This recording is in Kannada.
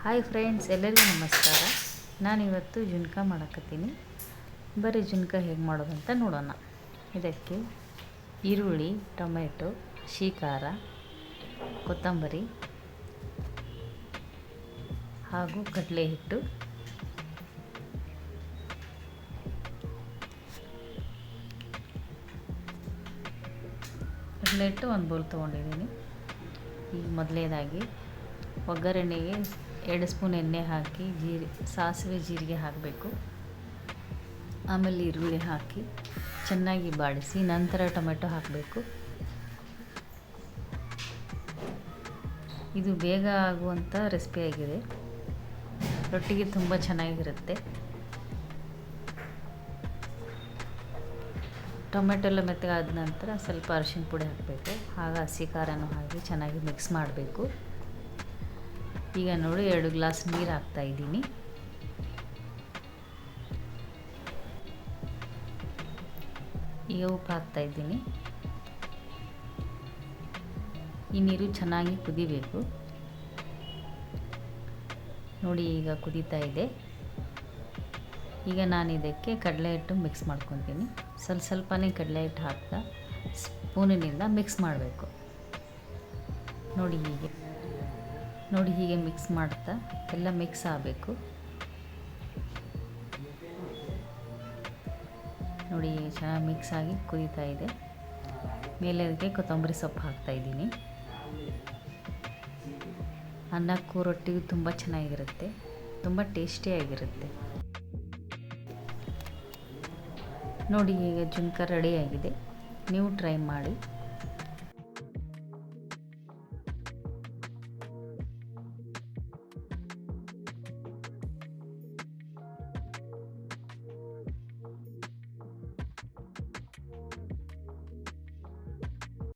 ಹಾಯ್ ಫ್ರೆಂಡ್ಸ್, ಎಲ್ಲರಿಗೂ ನಮಸ್ಕಾರ. ನಾನಿವತ್ತು ಜುನ್ಕ ಮಾಡಕತ್ತೀನಿ. ಬರೀ ಜುನ್ಕ ಹೇಗೆ ಮಾಡೋದಂತ ನೋಡೋಣ. ಇದಕ್ಕೆ ಈರುಳ್ಳಿ, ಟೊಮೆಟೊ, ಹಸಿ ಖಾರ, ಕೊತ್ತಂಬರಿ ಹಾಗೂ ಕಡಲೆ ಹಿಟ್ಟು, ಒಂದು ಬೌಲ್ ತೊಗೊಂಡಿದ್ದೀನಿ. ಈಗ ಮೊದಲನೇದಾಗಿ ಒಗ್ಗರಣೆಗೆ 2 ಸ್ಪೂನ್ ಎಣ್ಣೆ ಹಾಕಿ ಸಾಸಿವೆ ಜೀರಿಗೆ ಹಾಕಬೇಕು. ಆಮೇಲೆ ಈರುಳ್ಳಿ ಹಾಕಿ ಚೆನ್ನಾಗಿ ಬಾಡಿಸಿ ನಂತರ ಟೊಮೆಟೊ ಹಾಕಬೇಕು. ಇದು ಬೇಗ ಆಗುವಂಥ ರೆಸಿಪಿಯಾಗಿದೆ. ರೊಟ್ಟಿಗೆ ತುಂಬ ಚೆನ್ನಾಗಿರುತ್ತೆ. ಟೊಮೆಟೊ ಎಲ್ಲ ಮೆತ್ತಗಾದ ನಂತರ ಸ್ವಲ್ಪ ಅರಿಶಿನ ಪುಡಿ ಹಾಕಬೇಕು. ಆಗ ಹಸಿ ಖಾರನೂ ಹಾಕಿ ಚೆನ್ನಾಗಿ ಮಿಕ್ಸ್ ಮಾಡಬೇಕು. ಈಗ ನೋಡಿ 2 ಗ್ಲಾಸ್ ನೀರು ಹಾಕ್ತಾಯಿದ್ದೀನಿ. ಈಗ ಉಪ್ಪು ಹಾಕ್ತಾಯಿದ್ದೀನಿ. ಈ ನೀರು ಚೆನ್ನಾಗಿ ಕುದಿಬೇಕು. ನೋಡಿ ಈಗ ಕುದೀತಾ ಇದೆ. ಈಗ ನಾನು ಇದಕ್ಕೆ ಕಡಲೆ ಹಿಟ್ಟು ಮಿಕ್ಸ್ ಮಾಡ್ಕೊತೀನಿ. ಸ್ವಲ್ಪನೇ ಕಡಲೆ ಹಿಟ್ಟು ಹಾಕ್ತಾ ಸ್ಪೂನಿನಿಂದ ಮಿಕ್ಸ್ ಮಾಡಬೇಕು. ನೋಡಿ ಹೀಗೆ ಮಿಕ್ಸ್ ಮಾಡ್ತಾ ಎಲ್ಲ ಮಿಕ್ಸ್ ಆಗಬೇಕು. ನೋಡಿ ಚೆನ್ನಾಗಿ ಮಿಕ್ಸ್ ಆಗಿ ಕುದೀತಾ ಇದೆ. ಮೇಲೆ ಅದಕ್ಕೆ ಕೊತ್ತಂಬರಿ ಸೊಪ್ಪು ಹಾಕ್ತಾಯಿದ್ದೀನಿ. ಅನ್ನಕ್ಕೂ ರೊಟ್ಟಿಗೂ ತುಂಬ ಚೆನ್ನಾಗಿರುತ್ತೆ, ತುಂಬ ಟೇಸ್ಟಿಯಾಗಿರುತ್ತೆ. ನೋಡಿ ಈಗ ಜುನ್ಕ ರೆಡಿಯಾಗಿದೆ. ನೀವು ಟ್ರೈ ಮಾಡಿ.